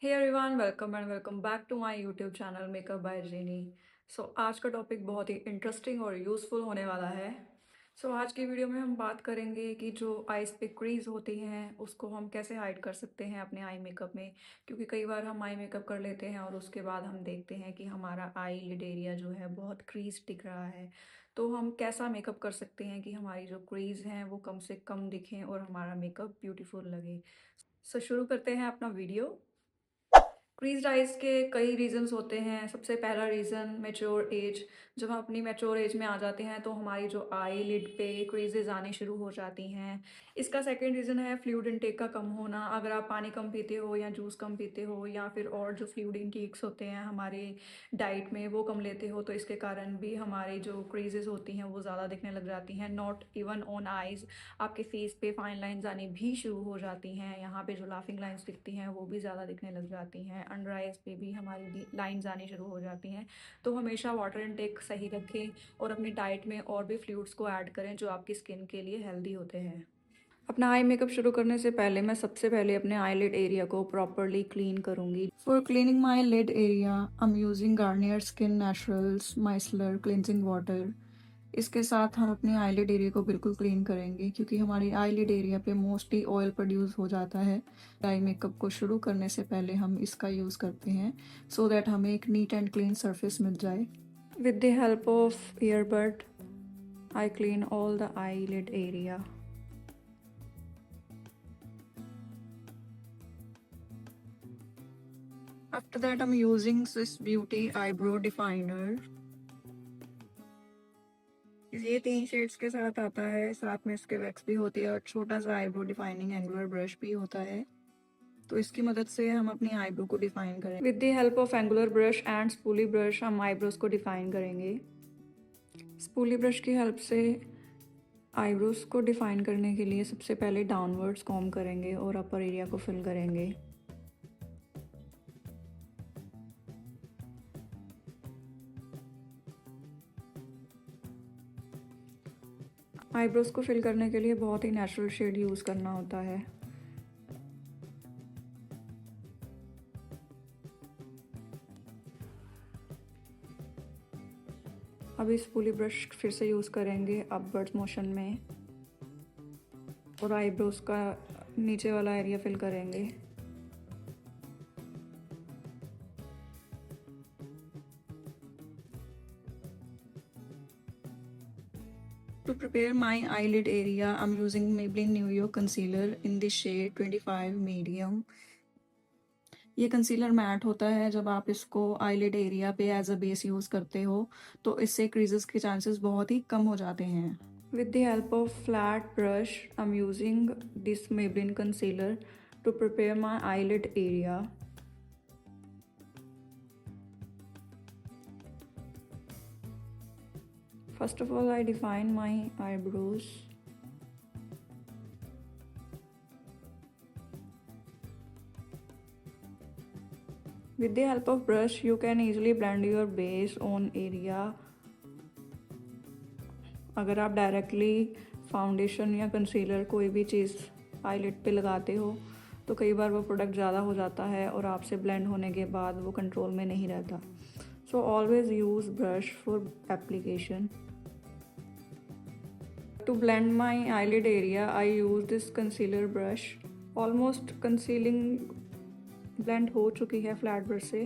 Hey everyone, welcome and welcome back to my YouTube channel makeup by Jenny. आज का topic बहुत ही interesting और useful होने वाला है। आज की वीडियो में हम बात करेंगे कि जो आईज पे क्रीज होती हैं उसको हम कैसे हाइड कर सकते हैं अपने आई मेकअप में। क्योंकि कई बार हम आई मेकअप कर लेते हैं और उसके बाद हम देखते हैं कि हमारा आई लिड एरिया जो है बहुत क्रीज दिख रहा है। तो हम कैसा मेकअप कर सकते हैं कि हमारी जो क्रीज हैं वो कम से कम दिखें और हमारा मेकअप ब्यूटीफुल लगे। शुरू करते हैं अपना वीडियो। क्रीज्ड आइज़ के कई रीज़न्स होते हैं। सबसे पहला रीज़न मैच्योर एज। जब हम अपनी मैच्योर एज में आ जाते हैं तो हमारी जो आई लिड पे क्रीजेज़ आनी शुरू हो जाती हैं। इसका सेकंड रीज़न है फ्लूइड इनटेक का कम होना। अगर आप पानी कम पीते हो या जूस कम पीते हो या फिर और जो फ्लूइड इनटेक्स होते हैं हमारे डाइट में वो कम लेते हो तो इसके कारण भी हमारी जो क्रीजेज़ होती हैं वो ज़्यादा दिखने लग जाती हैं। नॉट इवन ऑन आइज़, आपके फेस पे फाइन लाइंस आनी भी शुरू हो जाती हैं। यहाँ पे जो लाफिंग लाइंस दिखती हैं वो भी ज़्यादा दिखने लग जाती हैं। अंडर आइज़ पे भी हमारी लाइंस आनी शुरू हो जाती हैं। तो हमेशा वाटर इनटेक सही रखें और अपनी डाइट में और भी फ्लूइड्स को ऐड करें जो आपकी स्किन के लिए हेल्दी होते हैं। अपना आई मेकअप शुरू करने से पहले मैं सबसे पहले अपने आईलिड एरिया को प्रॉपरली क्लीन करूंगी। For cleaning my lid area I am using Garnier Skin Naturals micellar cleansing water. इसके साथ हम अपने आईलिड एरिया को बिल्कुल क्लीन करेंगे क्योंकि हमारी आईलिड एरिया पे मोस्टली ऑयल प्रोड्यूस हो जाता है। आई मेकअप को शुरू करने से पहले हम इसका यूज़ करते हैं सो दैट हमें एक नीट एंड क्लीन सरफेस मिल जाए। With the help of earbud I clean all the eyelid area. After that, I'm using Swiss Beauty eyebrow definer. ये 3 शेड्स के साथ आता है, साथ में इसके वैक्स भी होती है और छोटा सा आईब्रो डिफाइनिंग एंगुलर ब्रश भी होता है। तो इसकी मदद से हम अपनी आईब्रो को डिफाइन करें। With the help of angular brush and spoolie brush हम आईब्रोज को डिफाइन करेंगे। स्पूली ब्रश की हेल्प से आईब्रोज को डिफाइन करने के लिए सबसे पहले डाउनवर्ड्स कॉम्ब करेंगे और अपर एरिया को फिल करेंगे। आईब्रोज को फिल करने के लिए बहुत ही नेचुरल शेड यूज़ करना होता है। अभी स्पूली ब्रश फिर से यूज़ करेंगे अपवर्ड्स मोशन में और आईब्रोज का नीचे वाला एरिया फिल करेंगे। To prepare my eyelid area, I'm using Maybelline New York concealer in the shade 25 medium. ये कंसीलर मैट होता है। जब आप इसको आईलिड एरिया पे एज अ बेस यूज़ करते हो तो इससे क्रीजेस के चांसेस बहुत ही कम हो जाते हैं। With the help of flat brush I am using this Maybelline concealer to prepare my eyelid area. First of all, I define my eyebrows. With the help of brush, you can easily blend your base on area. अगर आप directly foundation या concealer कोई भी चीज़ eyelid पे लगाते हो तो कई बार वो प्रोडक्ट ज़्यादा हो जाता है और आपसे ब्लेंड होने के बाद वो कंट्रोल में नहीं रहता। So always use brush for application. To blend my eyelid area, I use this concealer brush. Almost concealing blend हो चुकी है फ्लैट ब्रश से।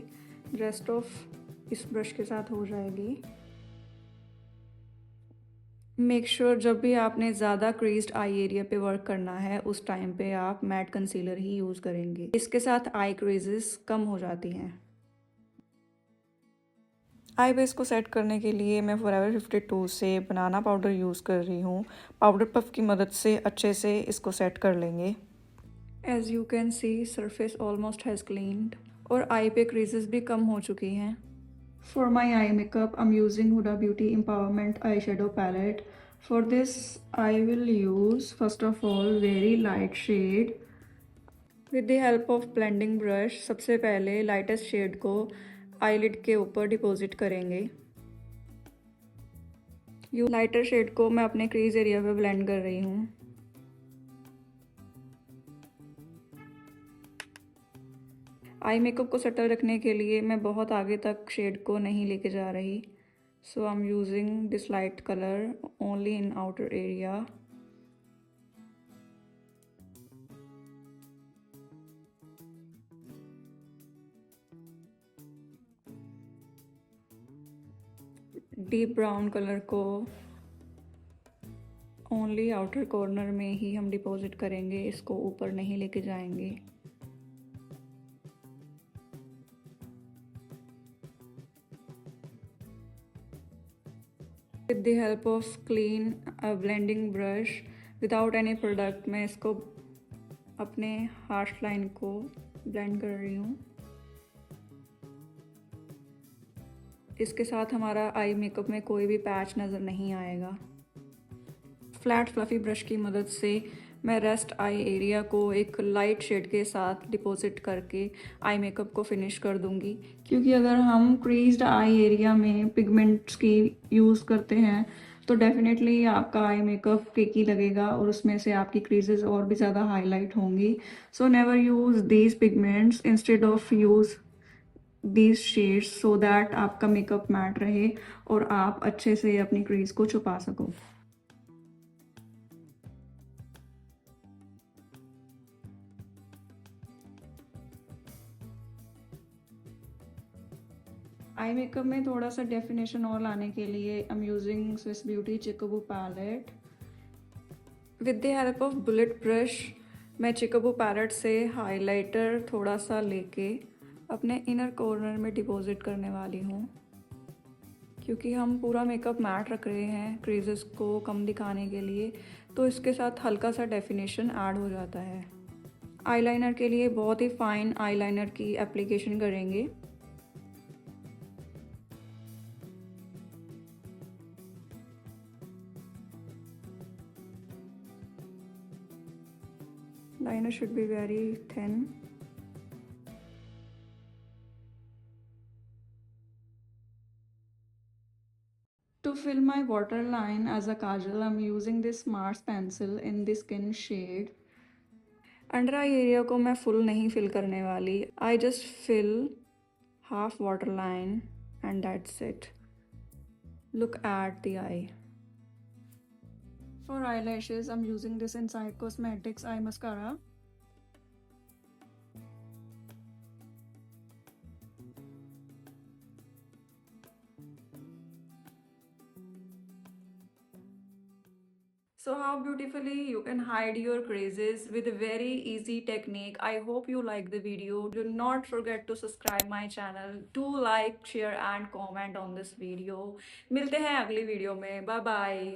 रेस्ट ऑफ इस ब्रश के साथ हो जाएगी। मेक श्योर जब भी आपने ज़्यादा क्रीज्ड आई एरिया पे वर्क करना है उस टाइम पे आप मैट कंसीलर ही यूज़ करेंगे। इसके साथ आई क्रीजेस कम हो जाती हैं। आई बेस को सेट करने के लिए मैं फॉरएवर 52 से बनाना पाउडर यूज़ कर रही हूँ। पाउडर पफ की मदद से अच्छे से इसको सेट कर लेंगे। As you can see surface almost has cleaned और आई पे क्रीजेस भी कम हो चुकी हैं। For my eye makeup I am using Huda Beauty Empowerment eye shadow palette. For this I will use first of all very light shade. With the help of blending brush सबसे पहले lightest shade को eyelid के ऊपर deposit करेंगे। You lighter shade को मैं अपने crease area पे ब्लेंड कर रही हूँ। आई मेकअप को सेटल रखने के लिए मैं बहुत आगे तक शेड को नहीं लेके जा रही, so I am using this light colour only in outer area. Deep brown colour को ओनली आउटर कॉर्नर में ही हम डिपॉजिट करेंगे, इसको ऊपर नहीं लेके जाएंगे। With the help of clean blending brush without any product मैं इसको अपने हार्श लाइन को ब्लेंड कर रही हूँ। इसके साथ हमारा आई मेकअप में कोई भी पैच नज़र नहीं आएगा। फ्लैट फ्लफ़ी ब्रश की मदद से मैं रेस्ट आई एरिया को एक लाइट शेड के साथ डिपॉजिट करके आई मेकअप को फिनिश कर दूंगी, क्योंकि अगर हम क्रीज्ड आई एरिया में पिगमेंट्स की यूज़ करते हैं तो डेफिनेटली आपका आई मेकअप केकी लगेगा और उसमें से आपकी क्रीजेस और भी ज़्यादा हाईलाइट होंगी। So never use these pigments, instead of use these shades, so that आपका मेकअप मैट रहे और आप अच्छे से अपनी क्रीज को छुपा सको। आई मेकअप में थोड़ा सा डेफिनेशन और लाने के लिए I am using Swiss Beauty चिकोबू palette. With the help of bullet brush मैं चिकोबू पैलेट से हाइलाइटर थोड़ा सा लेके अपने इनर कॉर्नर में डिपॉजिट करने वाली हूँ, क्योंकि हम पूरा मेकअप मैट रख रहे हैं क्रीजेस को कम दिखाने के लिए, तो इसके साथ हल्का सा डेफिनेशन ऐड हो जाता है। आईलाइनर के लिए बहुत ही फाइन आईलाइनर की एप्लीकेशन करेंगे। Liner should be very thin. To fill my waterline as a kajal, I'm using this Mars pencil in the skin shade. Under eye area को मैं फुल नहीं फिल करने वाली, I just fill half water line and that's it. Look at the eye. For eyelashes, I'm using this Inside Cosmetics eye mascara. So how beautifully you can hide your crazes with a very easy technique. I hope you like the video. Do not forget to subscribe my channel. Do like, share and comment on this video. मिलते हैं अगली video में. Bye bye.